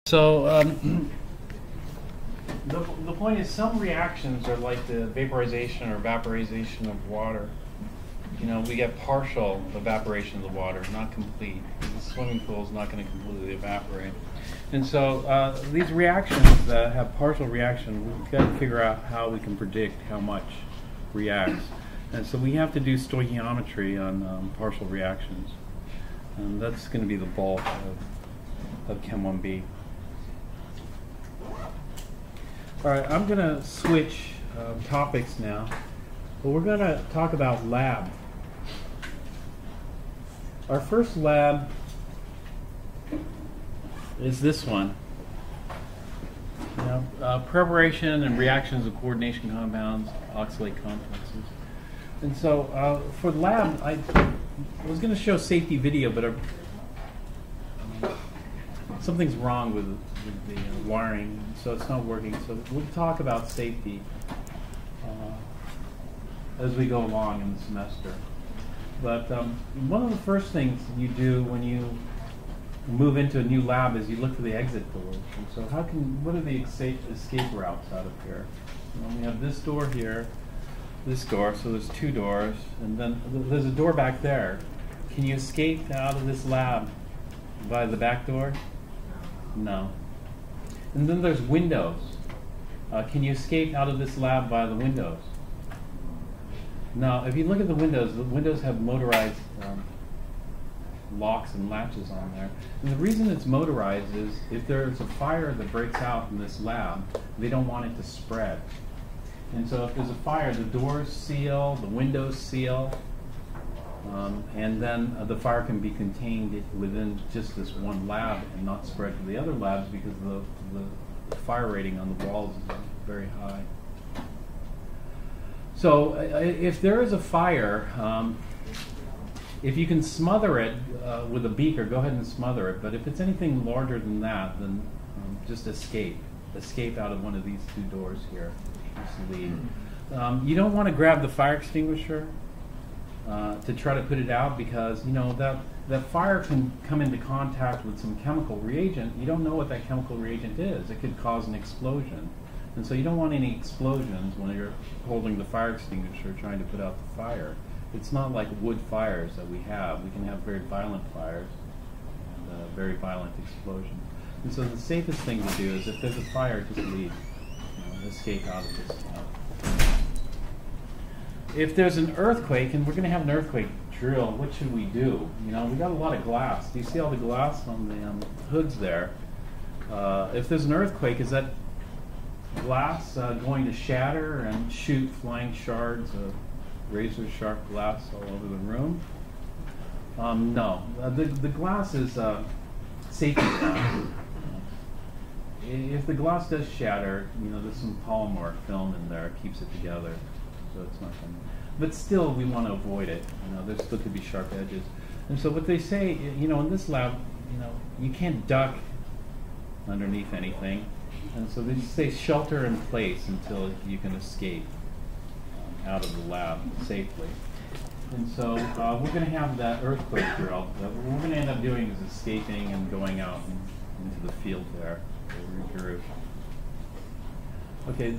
So the point is, some reactions are like the vaporization or vaporization of water. You know, we get partial evaporation of the water, not complete. The swimming pool is not going to completely evaporate. And so these reactions that have partial reaction, we've got to figure out how we can predict how much reacts. And so we have to do stoichiometry on partial reactions. And that's going to be the bulk of Chem 1B. All right, I'm going to switch topics now. But we're going to talk about lab. Our first lab is this one. You know, preparation and reactions of coordination compounds, oxalate complexes. And so for lab, I was going to show safety video, but something's wrong with the wiring, so it's not working. So we'll talk about safety as we go along in the semester. But one of the first things you do when you move into a new lab is you look for the exit doors. And so what are the escape routes out of here? Well, we have this door here, this door, so there's two doors, and then there's a door back there. Can you escape out of this lab by the back door? No. And then there's windows. Can you escape out of this lab by the windows? Now, if you look at the windows have motorized locks and latches on there. And the reason it's motorized is if there's a fire that breaks out in this lab, they don't want it to spread. And so if there's a fire, the doors seal, the windows seal, and then the fire can be contained within just this one lab and not spread to the other labs because the fire rating on the walls is very high. So if there is a fire, if you can smother it with a beaker, go ahead and smother it. But if it's anything larger than that, then just escape. Escape out of one of these two doors here. Just leave. You don't want to grab the fire extinguisher to try to put it out because you know that fire can come into contact with some chemical reagent. You don't know what that chemical reagent is. It could cause an explosion. And so you don't want any explosions when you're holding the fire extinguisher trying to put out the fire. It's not like wood fires that we have. We can have very violent fires and very violent explosions. And so the safest thing to do is if there's a fire, just leave. You know, escape out of this. If there's an earthquake, and we're going to have an earthquake drill, what should we do? You know, we got a lot of glass. Do you see all the glass on the hoods there? If there's an earthquake, is that glass going to shatter and shoot flying shards of razor sharp glass all over the room? No. The glass is safety glass. If the glass does shatter, you know, there's some polymer film in there, it keeps it together, so it's not going to. But still, we want to avoid it. You know, there still could be sharp edges. And so what they say, you know, in this lab, you know, you can't duck underneath anything. And so they say shelter in place until you can escape out of the lab safely. And so we're going to have that earthquake drill. What we're going to end up doing is escaping and going out into the field there. Regroup. Okay,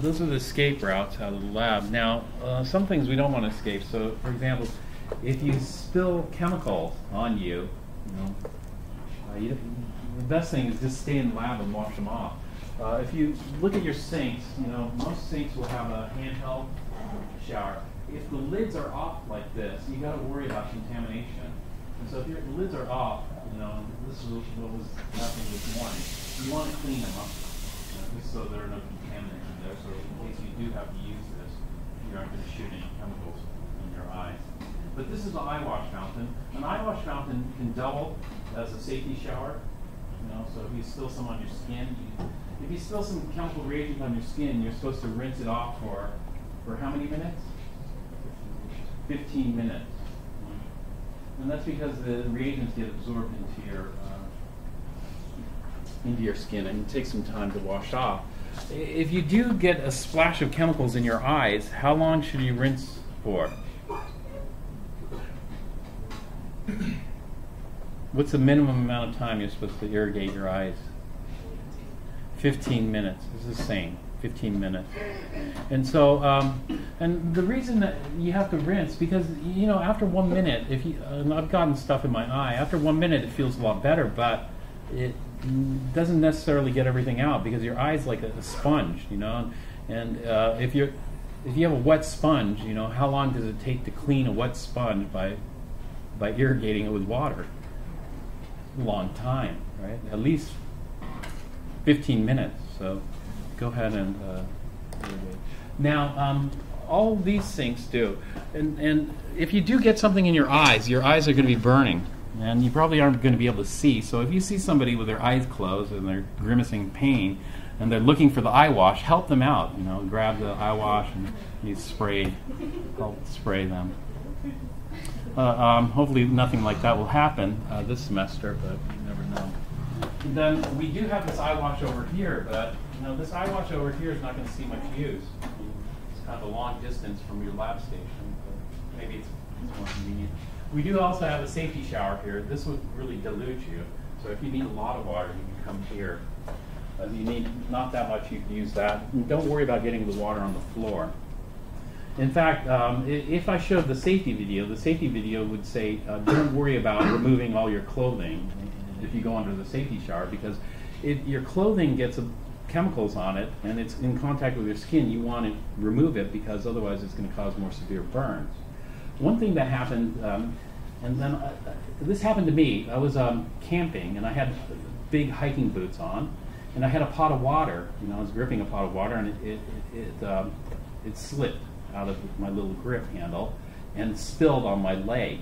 those are the escape routes out of the lab. Now, some things we don't want to escape. So, for example, if you spill chemicals on you, you know, the best thing is just stay in the lab and wash them off. If you look at your sinks, you know, most sinks will have a handheld shower. If the lids are off like this, you got to worry about contamination. And so if your lids are off, you know, this is what was happening this morning. You want to clean them up, just so there are no contaminants in there. So in case you do have to use this, you aren't going to shoot any chemicals in your eyes. But this is an eye wash fountain. An eye wash fountain can double as a safety shower. You know, so if you spill some on your skin, if you spill some chemical reagent on your skin, you're supposed to rinse it off for how many minutes? 15 minutes. And that's because the reagents get absorbed into your skin, and it takes some time to wash off. If you do get a splash of chemicals in your eyes, how long should you rinse for? What's the minimum amount of time you're supposed to irrigate your eyes? 15 minutes. It's the same, 15 minutes. And so, and the reason that you have to rinse, because, you know, after 1 minute, if you, and I've gotten stuff in my eye, after 1 minute it feels a lot better, but it doesn't necessarily get everything out, because your eye's like a sponge, you know. And if you have a wet sponge, you know, how long does it take to clean a wet sponge by irrigating it with water? A long time, right? At least 15 minutes. So go ahead and irrigate. Now, all these sinks do, and if you do get something in your eyes are going to be burning, and you probably aren't going to be able to see. So if you see somebody with their eyes closed and they're grimacing pain, and they're looking for the eye wash, help them out. You know, grab the eye wash and you help spray them. Hopefully nothing like that will happen this semester, but you never know. And then we do have this eye wash over here, but you know, this eye wash over here is not going to see much use. It's kind of a long distance from your lab station, but maybe it's more convenient. We do also have a safety shower here. This would really dilute you. So if you need a lot of water, you can come here. If you need not that much, you can use that. And don't worry about getting the water on the floor. In fact, if I showed the safety video would say, don't worry about removing all your clothing if you go under the safety shower, because if your clothing gets chemicals on it and it's in contact with your skin, you want to remove it, because otherwise it's going to cause more severe burns. One thing that happened, and then this happened to me. I was camping and I had big hiking boots on, and I had a pot of water. You know, I was gripping a pot of water, and it slipped out of my little grip handle and spilled on my leg.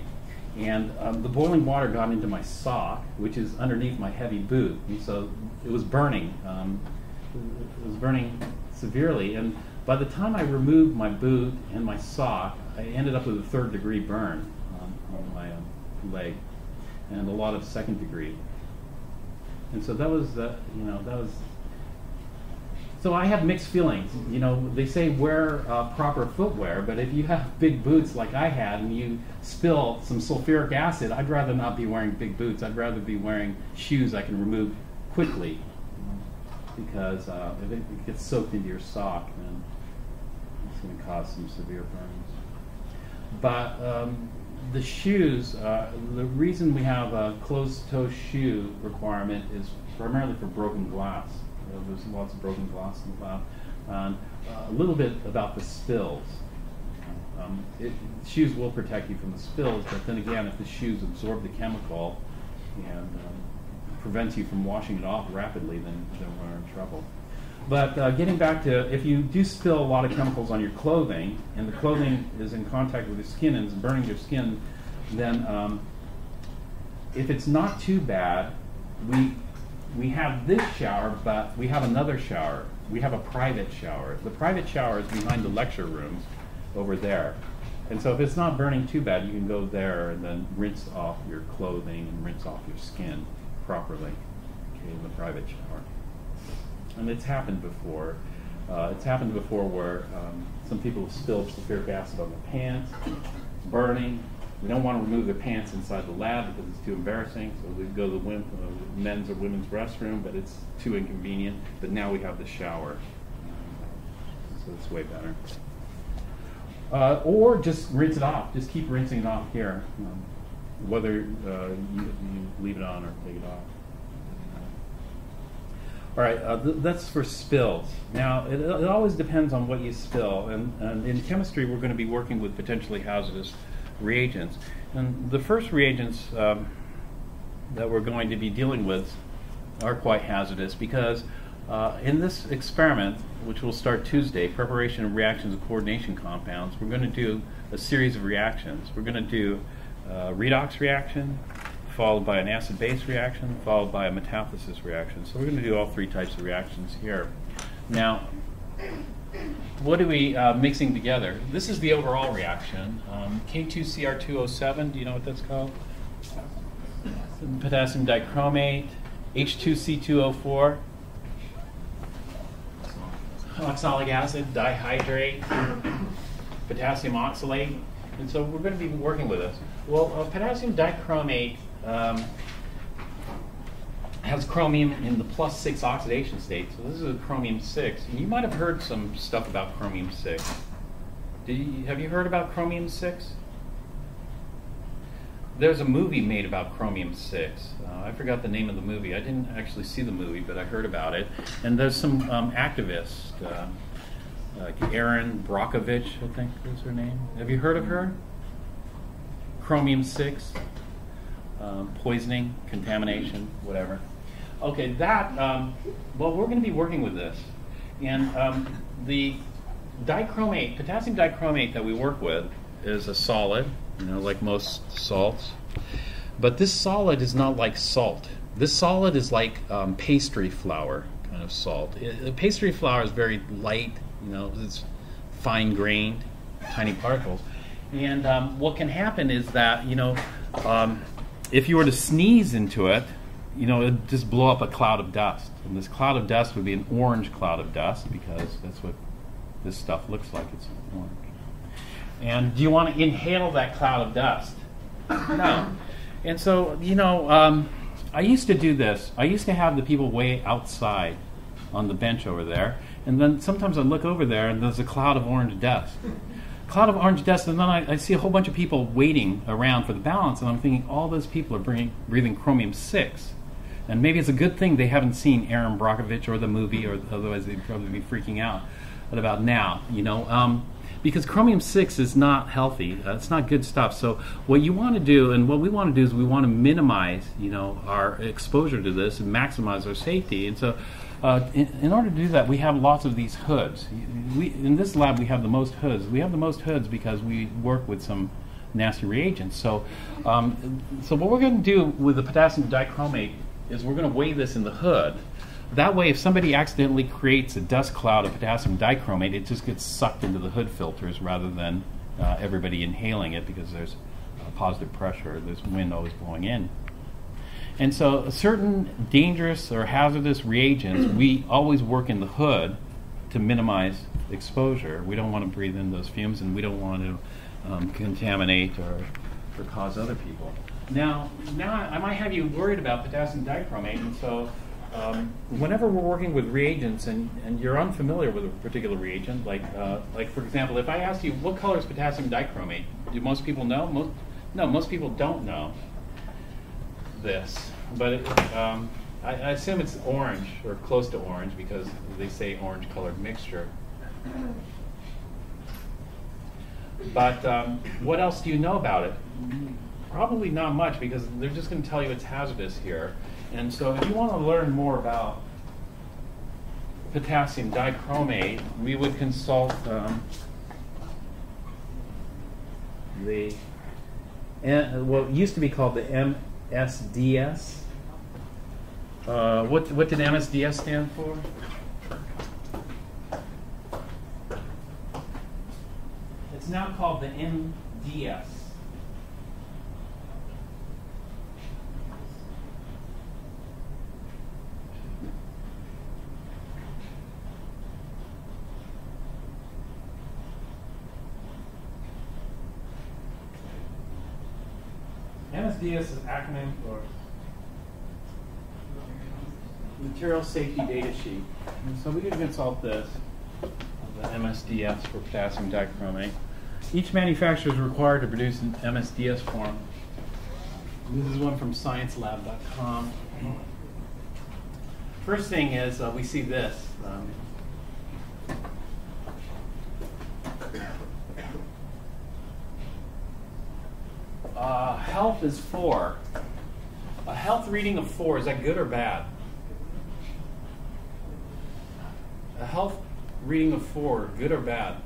And the boiling water got into my sock, which is underneath my heavy boot, and so it was burning. It was burning severely, and by the time I removed my boot and my sock, I ended up with a 3rd-degree burn on my leg, and a lot of 2nd-degree. And so that was, so I have mixed feelings. You know, they say wear proper footwear, but if you have big boots like I had and you spill some sulfuric acid, I'd rather not be wearing big boots. I'd rather be wearing shoes I can remove quickly, because if it gets soaked into your sock, then it's going to cause some severe burns. But the shoes, the reason we have a closed-toe shoe requirement is primarily for broken glass. There's lots of broken glass in the lab. And a little bit about the spills. Shoes will protect you from the spills, but then again, if the shoes absorb the chemical and prevents you from washing it off rapidly, then we're in trouble. But getting back to, if you do spill a lot of chemicals on your clothing, and the clothing is in contact with your skin and is burning your skin, then if it's not too bad, we have this shower, but we have another shower. We have a private shower. The private shower is behind the lecture rooms over there. And so if it's not burning too bad, you can go there and then rinse off your clothing and rinse off your skin properly, okay, in the private shower. And it's happened before. It's happened before where some people have spilled sulfuric acid on their pants, burning. They don't want to remove their pants inside the lab because it's too embarrassing, so they go to the men's or women's restroom, but it's too inconvenient. But now we have the shower, so it's way better. Or just rinse it off. Just keep rinsing it off here, whether you leave it on or take it off. All right, that's for spills. Now, it always depends on what you spill, and in chemistry, we're going to be working with potentially hazardous reagents. And the first reagents that we're going to be dealing with are quite hazardous, because in this experiment, which will start Tuesday, preparation of reactions of coordination compounds, we're going to do a series of reactions. We're going to do a redox reaction, followed by an acid-base reaction, followed by a metathesis reaction. So we're going to do all 3 types of reactions here. Now, what are we mixing together? This is the overall reaction. K2Cr2O7, do you know what that's called? Potassium dichromate, H2C2O4, oxalic acid, dihydrate, potassium oxalate. And so we're going to be working with this. Well, potassium dichromate has chromium in the +6 oxidation state. So this is a chromium 6. And you might have heard some stuff about chromium 6. Have you heard about chromium 6? There's a movie made about chromium 6. I forgot the name of the movie. I didn't actually see the movie, but I heard about it. And there's some activists, like Erin Brockovich, I think is her name. Have you heard of her? Chromium 6, poisoning, contamination, whatever. Okay, well, we're going to be working with this. And the dichromate, potassium dichromate that we work with is a solid, like most salts. But this solid is not like salt. This solid is like pastry flour kind of salt. Pastry flour is very light, it's fine-grained, tiny particles. And what can happen is that, if you were to sneeze into it, it'd just blow up a cloud of dust. And this cloud of dust would be an orange cloud of dust because that's what this stuff looks like. It's orange. And do you want to inhale that cloud of dust? No. And so, I used to do this. I used to have the people way outside on the bench over there. And then sometimes I look over there and there's a cloud of orange dust. Cloud of orange dust, and then I see a whole bunch of people waiting around for the balance, and I'm thinking all those people are breathing chromium 6. And maybe it's a good thing they haven't seen Erin Brockovich or the movie, or otherwise they'd probably be freaking out about now, because chromium 6 is not healthy. It's not good stuff. So what you want to do, and what we want to do, is we want to minimize, our exposure to this and maximize our safety. And so in order to do that, we have lots of these hoods. In this lab, we have the most hoods. We have the most hoods because we work with some nasty reagents. So, so what we're going to do with the potassium dichromate is we're going to weigh this in the hood. That way, if somebody accidentally creates a dust cloud of potassium dichromate, it just gets sucked into the hood filters rather than everybody inhaling it, because there's positive pressure. There's wind always blowing in. And so certain dangerous or hazardous reagents, we always work in the hood to minimize exposure. We don't want to breathe in those fumes, and we don't want to contaminate or cause other people. Now I might have you worried about potassium dichromate, and so whenever we're working with reagents and you're unfamiliar with a particular reagent, like for example, if I asked you what color is potassium dichromate, do most people know? Most people don't know this, but I assume it's orange or close to orange because they say orange colored mixture. But what else do you know about it? Probably not much, because they're just going to tell you it's hazardous here. And so if you want to learn more about potassium dichromate, we would consult what used to be called the MSDS. What did MSDS stand for? It's now called the MDS. MSDS is an acronym for Material Safety Data Sheet. And so we can consult this, the MSDS for potassium dichromate. Each manufacturer is required to produce an MSDS form. This is one from sciencelab.com. First thing is we see this. Health is 4. A health reading of 4, is that good or bad? A health reading of 4, good or bad?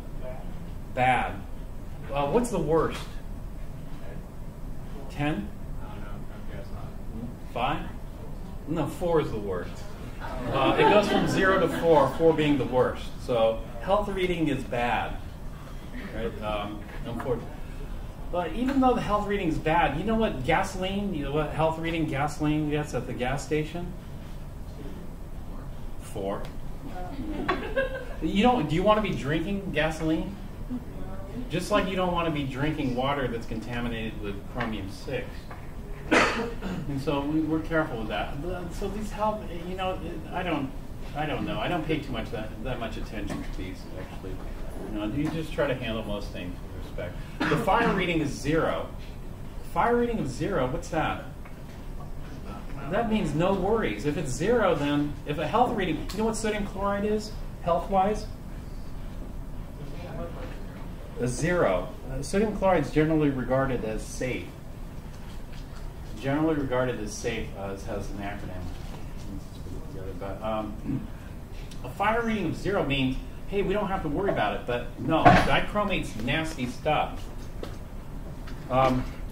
Bad. What's the worst? 10? 5? No, 4 is the worst. It goes from 0 to 4, 4 being the worst. So health reading is bad. Right? Unfortunately. But even though the health reading is bad, you know what gasoline, you know what health reading gasoline gets at the gas station? 4. Do you want to be drinking gasoline? Just like you don't want to be drinking water that's contaminated with chromium 6. And so we're careful with that. So these help, you know, I don't know. I don't pay too much that much attention to these, actually. You know, you just try to handle most things with respect. The fire reading is 0. Fire reading of 0, what's that? That means no worries. If it's 0, then if a health reading, you know what sodium chloride is, health-wise? A 0. Sodium chloride is generally regarded as safe. Generally regarded as safe, as has an acronym. But a fire reading of 0 means, hey, we don't have to worry about it. But no, dichromate's nasty stuff.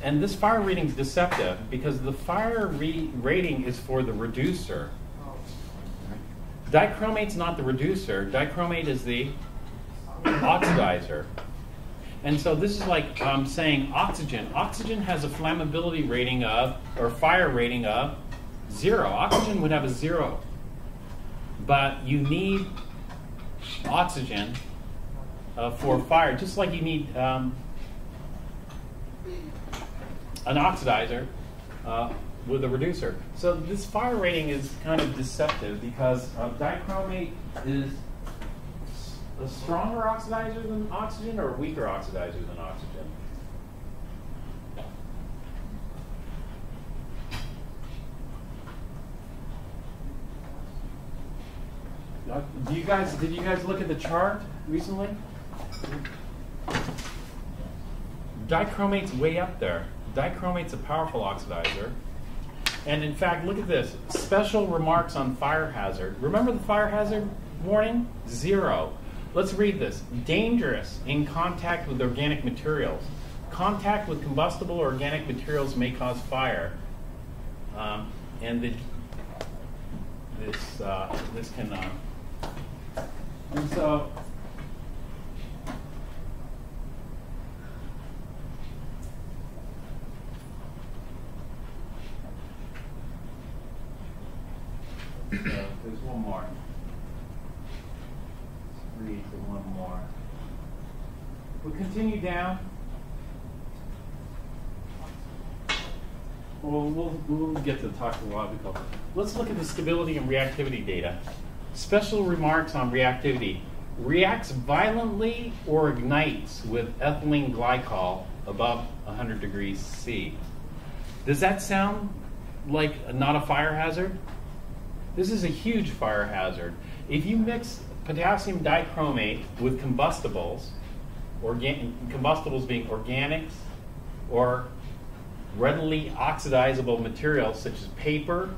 And this fire reading is deceptive because the fire rating is for the reducer. Dichromate's not the reducer. Dichromate is the oxidizer. And so this is like saying oxygen. Oxygen has a flammability rating of, or fire rating of, 0. Oxygen would have a 0. But you need oxygen for fire, just like you need an oxidizer with a reducer. So this fire rating is kind of deceptive because dichromate is a stronger oxidizer than oxygen or a weaker oxidizer than oxygen. Did you guys look at the chart recently? Dichromate's way up there. Dichromate's a powerful oxidizer. And in fact, look at this. Special remarks on fire hazard. Remember the fire hazard warning? 0. Let's read this. Dangerous in contact with organic materials. Contact with combustible or organic materials may cause fire. And this can... and so... there's one more. Let's read the one more. We'll continue down. We'll get to the toxicological. Let's look at the stability and reactivity data. Special remarks on reactivity. Reacts violently or ignites with ethylene glycol above 100 degrees C. Does that sound like not a fire hazard? This is a huge fire hazard. If you mix potassium dichromate with combustibles, combustibles being organics or readily oxidizable materials such as paper,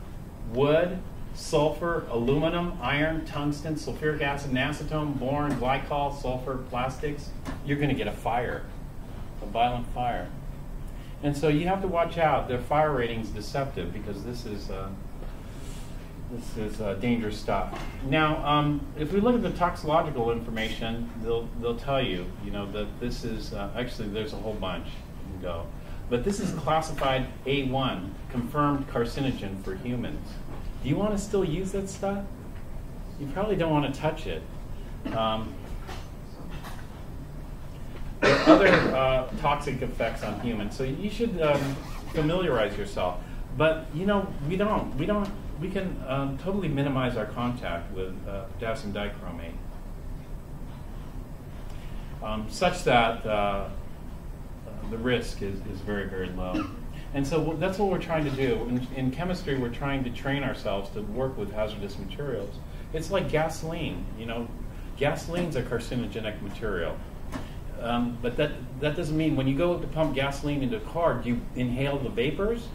wood, sulfur, aluminum, iron, tungsten, sulfuric acid, and acetone, boron, glycol, sulfur, plastics, you're going to get a fire, a violent fire. And so you have to watch out. Their fire rating is deceptive because this is dangerous stuff. Now, if we look at the toxicological information, they'll tell you, that this is actually there's a whole bunch. You can go, but this is classified A1, confirmed carcinogen for humans. Do you want to still use that stuff? You probably don't want to touch it. There are other toxic effects on humans, so you should familiarize yourself. But we can totally minimize our contact with potassium dichromate, such that the risk is very, very low. And so that's what we're trying to do. In chemistry, we're trying to train ourselves to work with hazardous materials. It's like gasoline. Gasoline's a carcinogenic material. But that doesn't mean when you go to pump gasoline into a car, do you inhale the vapors?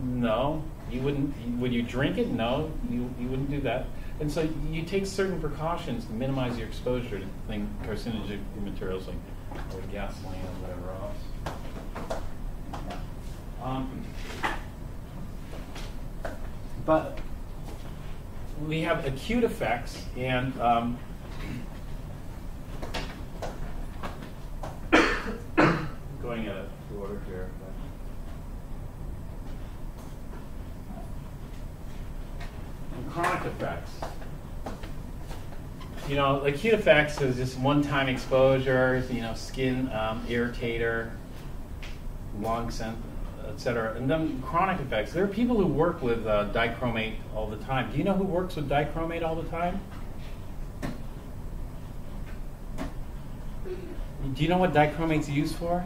No. You wouldn't. Would you drink it? No, you wouldn't do that. And so you take certain precautions to minimize your exposure to carcinogenic materials like gasoline or whatever else. But we have acute effects, and going out of order here. And chronic effects. Acute effects is just one-time exposure, skin irritator, etc. And then chronic effects. There are people who work with dichromate all the time. Do you know who works with dichromate all the time? Do you know what dichromate's used for?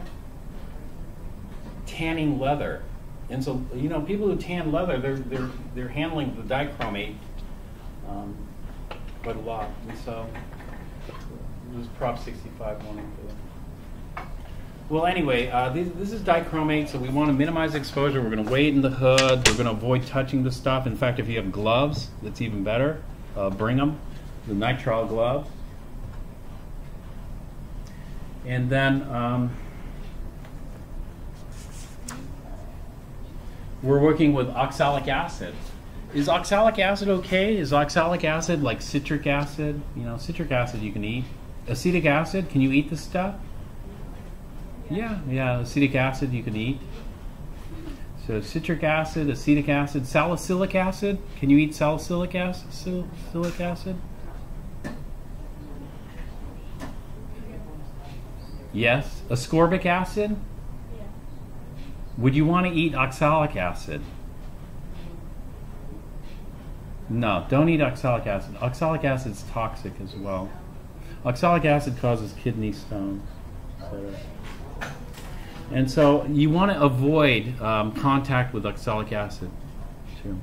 Tanning leather. And so, you know, people who tan leather, they're handling the dichromate quite a lot. And so, this is Prop 65 warning for them. Well, anyway, this is dichromate, so we want to minimize exposure. We're going to weigh it in the hood. We're going to avoid touching the stuff. In fact, if you have gloves, that's even better. Bring them, the nitrile gloves. And then we're working with oxalic acid. Is oxalic acid okay? Is oxalic acid like citric acid? You know, citric acid you can eat. Acetic acid, can you eat this stuff? Yeah, acetic acid you can eat. So citric acid, acetic acid, salicylic acid. Can you eat salicylic acid? Salicylic acid? Yes. Ascorbic acid? Would you want to eat oxalic acid? No, don't eat oxalic acid. Oxalic acid is toxic as well. Oxalic acid causes kidney stones. And so you want to avoid contact with oxalic acid too.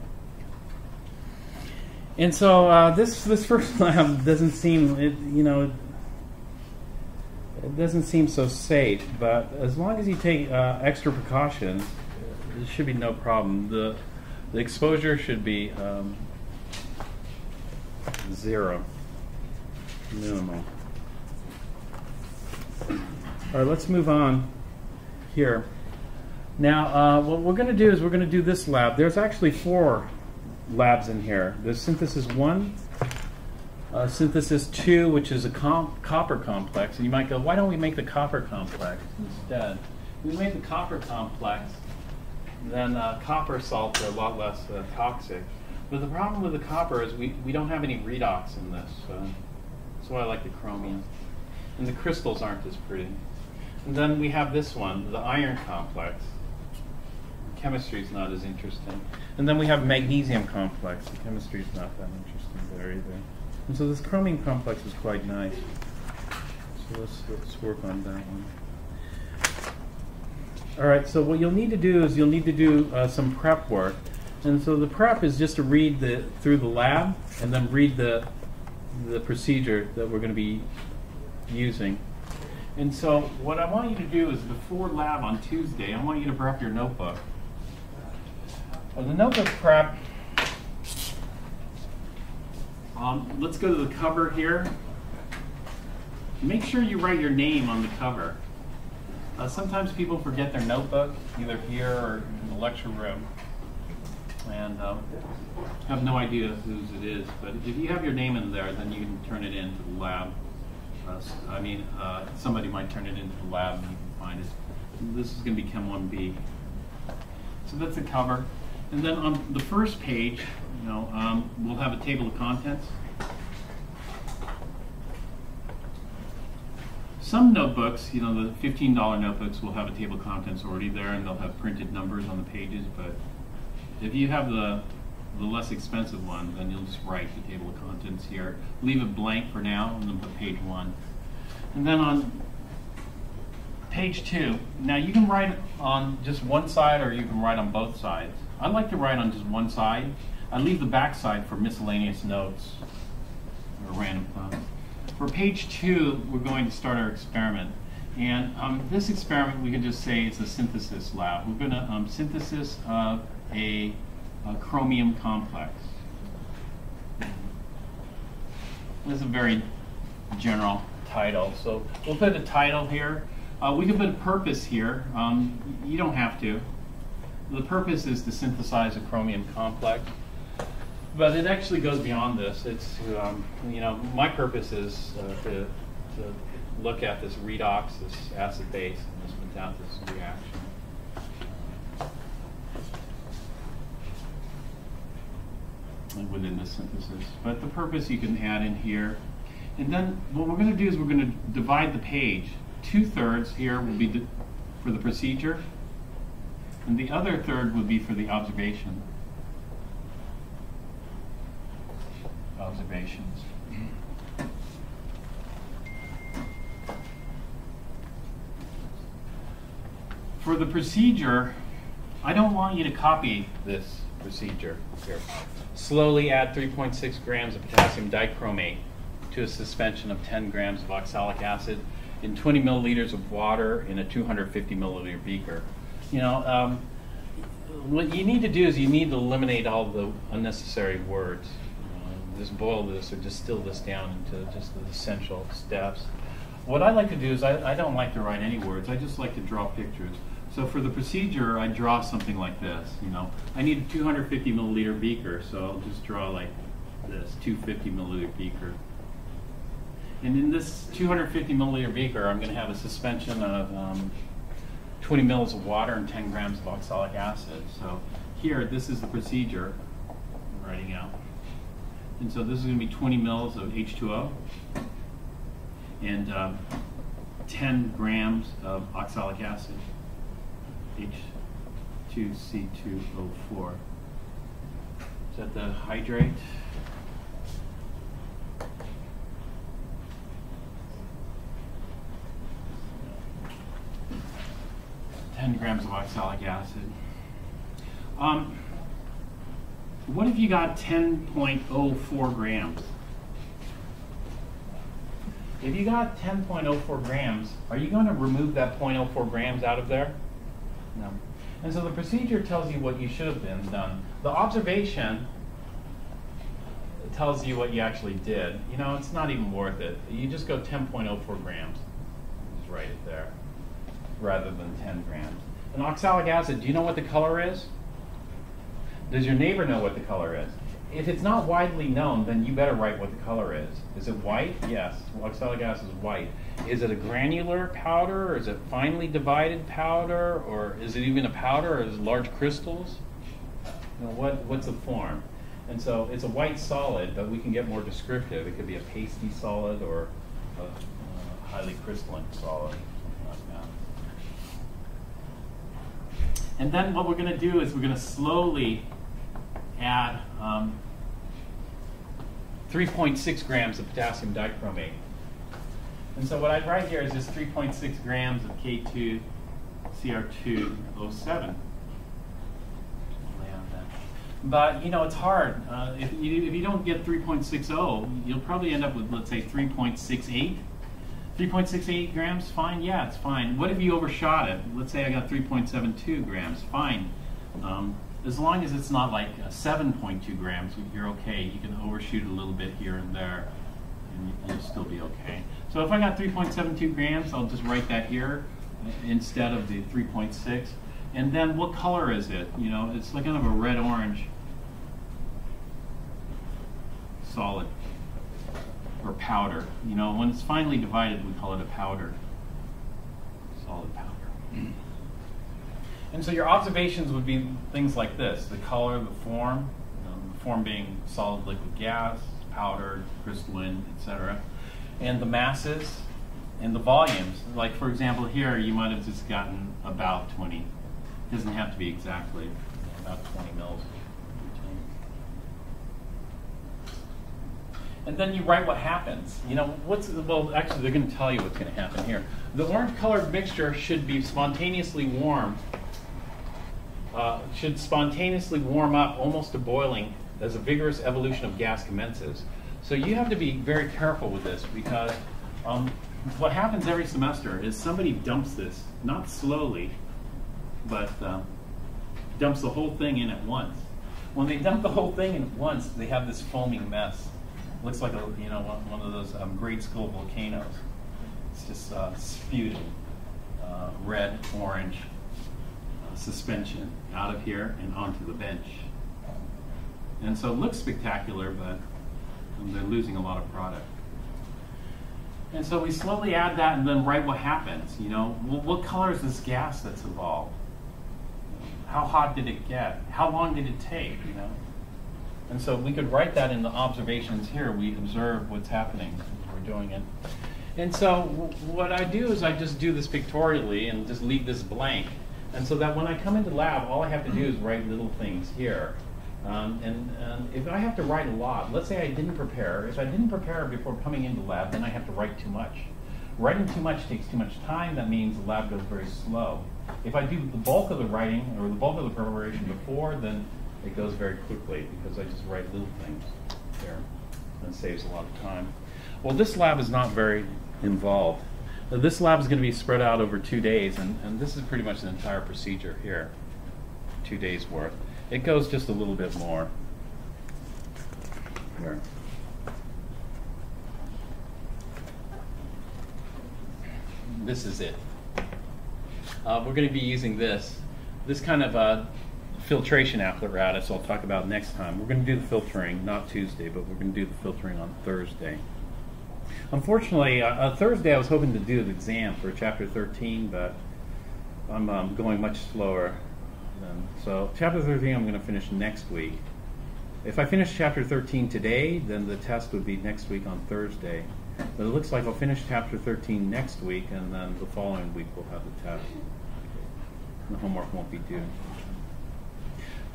And so this first lab doesn't seem, it doesn't seem so safe. But as long as you take extra precautions, there should be no problem. The exposure should be 0, minimal. All right, let's move on here. Now, what we're going to do is we're going to do this lab. There's actually 4 labs in here. There's synthesis 1, synthesis 2, which is a copper complex. And you might go, why don't we make the copper complex instead? If we made the copper complex, then copper salts are a lot less toxic. But the problem with the copper is we don't have any redox in this. That's why I like the chromium. And the crystals aren't as pretty. And then we have this one, the iron complex. Chemistry is not as interesting. And then we have magnesium complex. The chemistry is not that interesting there either. And so this chromium complex is quite nice. So let's work on that one. All right, so what you'll need to do is you'll need to do some prep work. And so the prep is just to read through the lab and then read the procedure that we're going to be using. And so what I want you to do is before lab on Tuesday, I want you to prep your notebook. The notebook prep, let's go to the cover here. Make sure you write your name on the cover. Sometimes people forget their notebook, either here or in the lecture room, and have no idea whose it is. But if you have your name in there, then you can turn it in to the lab. Somebody might turn it into the lab and you can find it. This is going to be Chem 1B. So that's the cover. And then on the first page, we'll have a table of contents. Some notebooks, the $15 notebooks will have a table of contents already there and they'll have printed numbers on the pages. But if you have the less expensive one, then you'll just write the table of contents here. Leave it blank for now, and then put page 1. And then on page 2, now you can write on just one side or you can write on both sides. I like to write on just one side. I leave the back side for miscellaneous notes or random thoughts. For page 2, we're going to start our experiment. And this experiment, we can just say it's a synthesis lab. We're going to synthesis a chromium complex. This is a very general title, so we'll put a title here. We can put a purpose here. You don't have to. The purpose is to synthesize a chromium complex, but it actually goes beyond this. It's my purpose is to look at this redox, this acid base, and this without this reaction. Within the synthesis. But the purpose you can add in here. And then what we're going to do is we're going to divide the page. 2/3 here will be for the procedure. And the other third would be for the observations. For the procedure, I don't want you to copy this procedure here. Slowly add 3.6 grams of potassium dichromate to a suspension of 10 grams of oxalic acid in 20 milliliters of water in a 250 milliliter beaker. You know, what you need to do is you need to eliminate all the unnecessary words. Just boil this or distill this down into just the essential steps. What I like to do is I don't like to write any words. I just like to draw pictures. So for the procedure, I draw something like this. You know, I need a 250 milliliter beaker, so I'll just draw like this 250 milliliter beaker. And in this 250 milliliter beaker, I'm going to have a suspension of 20 mils of water and 10 grams of oxalic acid. So here, this is the procedure I'm writing out. And so this is going to be 20 mils of H2O and 10 grams of oxalic acid, H2C2O4. Is that the hydrate? No. 10 grams of oxalic acid. What if you got 10.04 grams? If you got 10.04 grams, are you going to remove that 0.04 grams out of there? No. And so the procedure tells you what you should have been done. The observation tells you what you actually did. You know, it's not even worth it. You just go 10.04 grams. Just write it there, rather than 10 grams. And oxalic acid, do you know what the color is? Does your neighbor know what the color is? If it's not widely known, then you better write what the color is. Is it white? Yes. Oxalic acid is white. Is it a granular powder, or is it finely divided powder, or is it even a powder, or is it large crystals? You know, what's the form? And so it's a white solid, but we can get more descriptive. It could be a pasty solid or a highly crystalline solid. And then what we're going to do is we're going to slowly add 3.6 grams of potassium dichromate. And so what I'd write here is just 3.6 grams of K2Cr2O7. But you know, it's hard. If you don't get 3.60, you'll probably end up with, let's say, 3.68. 3.68 grams, fine? Yeah, it's fine. What if you overshot it? Let's say I got 3.72 grams, fine. As long as it's not like 7.2 grams, you're okay. You can overshoot a little bit here and there, and you'll still be okay. So if I got 3.72 grams, I'll just write that here instead of the 3.6. And then what color is it? You know, it's like kind of a red-orange solid or powder. You know, when it's finely divided, we call it a powder, solid powder. And so your observations would be things like this: the color, the form being solid, liquid, gas, powder, crystalline, etc., and the masses and the volumes. Like for example, here you might have just gotten about 20. It doesn't have to be exactly about 20 mils. And then you write what happens. You know, well, actually, they're going to tell you what's going to happen here. The orange-colored mixture should be spontaneously warm. Should spontaneously warm up almost to boiling as a vigorous evolution of gas commences. So you have to be very careful with this, because what happens every semester is somebody dumps this, not slowly, but dumps the whole thing in at once. When they dump the whole thing in at once, they have this foaming mess. Looks like one of those grade school volcanoes. It's just spewing red, orange suspension out of here and onto the bench. And so it looks spectacular, but they're losing a lot of product. And so we slowly add that and then write what happens. You know, what color is this gas that's evolved? How hot did it get? How long did it take? You know. And so we could write that in the observations here. We observe what's happening as we're doing it. And so what I do is I just do this pictorially and just leave this blank. And so that when I come into lab, all I have to do is write little things here. And if I have to write a lot, let's say I didn't prepare. If I didn't prepare before coming into lab, then I have to write too much. Writing too much takes too much time. That means the lab goes very slow. If I do the bulk of the writing or the bulk of the preparation before, then it goes very quickly because I just write little things there. And it saves a lot of time. Well, this lab is not very involved. This lab is going to be spread out over 2 days, and this is pretty much the entire procedure here, 2 days worth. It goes just a little bit more here. This is it. We're going to be using this kind of filtration apparatus I'll talk about next time. We're going to do the filtering, not Tuesday, but we're going to do the filtering on Thursday. Unfortunately, Thursday I was hoping to do the exam for Chapter 13, but I'm going much slower. So Chapter 13 I'm going to finish next week. If I finish Chapter 13 today, then the test would be next week on Thursday. But it looks like I'll finish Chapter 13 next week, and then the following week we'll have the test. The homework won't be due.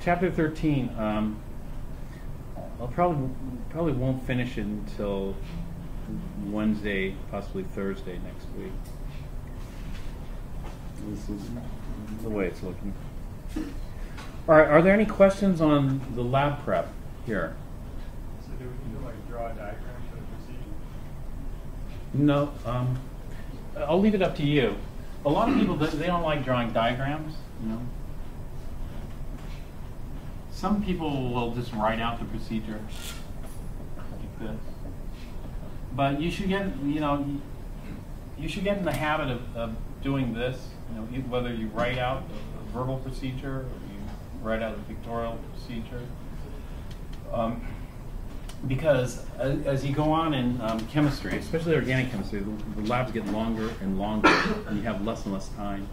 Chapter 13, I'll probably won't finish it until Wednesday, possibly Thursday next week. This is the way it's looking. All right, are there any questions on the lab prep here? So do we need to like draw a diagram for the procedure? No, I'll leave it up to you. A lot of people, they don't like drawing diagrams, you know. Some people will just write out the procedure like this. But you should get, you should get in the habit of doing this, whether you write out a verbal procedure or you write out a pictorial procedure. Because as you go on in chemistry, especially organic chemistry, the labs get longer and longer, and you have less and less time.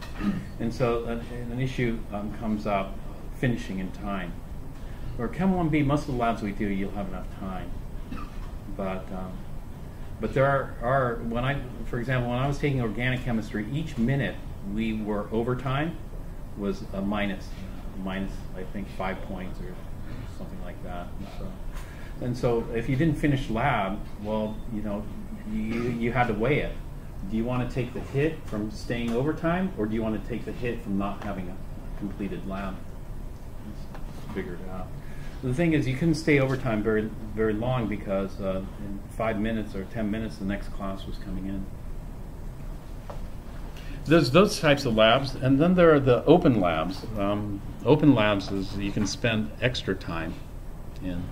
And so an issue comes up finishing in time. For Chem 1B, most of the labs we do, you'll have enough time. But there are for example, when I was taking organic chemistry, each minute we were overtime was a minus, I think 5 points or something like that. And so if you didn't finish lab, well, you had to weigh it. Do you want to take the hit from staying overtime, or do you want to take the hit from not having a completed lab? Figure it out. The thing is, you couldn't stay overtime very, very long because in 5 minutes or 10 minutes, the next class was coming in. There's those types of labs, and then there are the open labs. Open labs is you can spend extra time in.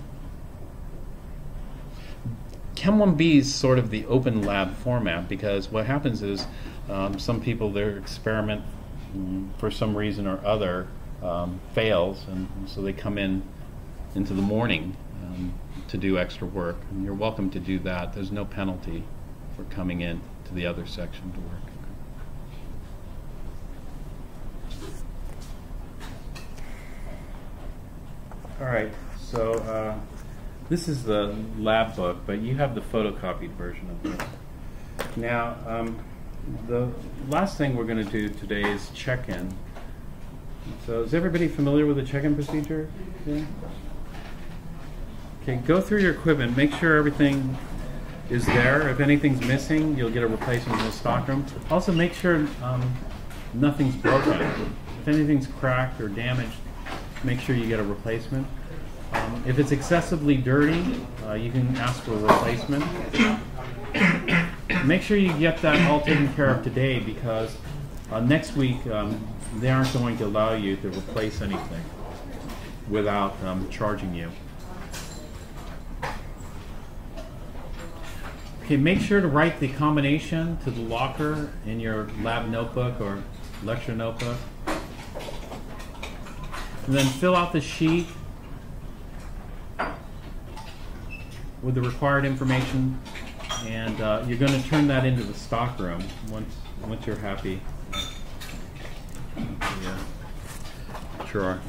Chem 1B is sort of the open lab format because what happens is some people, their experiment for some reason or other fails, and so they come into the morning to do extra work. And you're welcome to do that. There's no penalty for coming in to the other section to work. All right, so this is the lab book, but you have the photocopied version of this. Now, the last thing we're going to do today is check-in. So is everybody familiar with the check-in procedure? Yeah? Okay, go through your equipment, make sure everything is there. If anything's missing, you'll get a replacement in the stockroom. Also, make sure nothing's broken. If anything's cracked or damaged, make sure you get a replacement. If it's excessively dirty, you can ask for a replacement. Make sure you get that all taken care of today because next week they aren't going to allow you to replace anything without charging you. Okay, make sure to write the combination to the locker in your lab notebook or lecture notebook. And then fill out the sheet with the required information, and you're going to turn that into the stockroom once you're happy. Yeah. Sure are.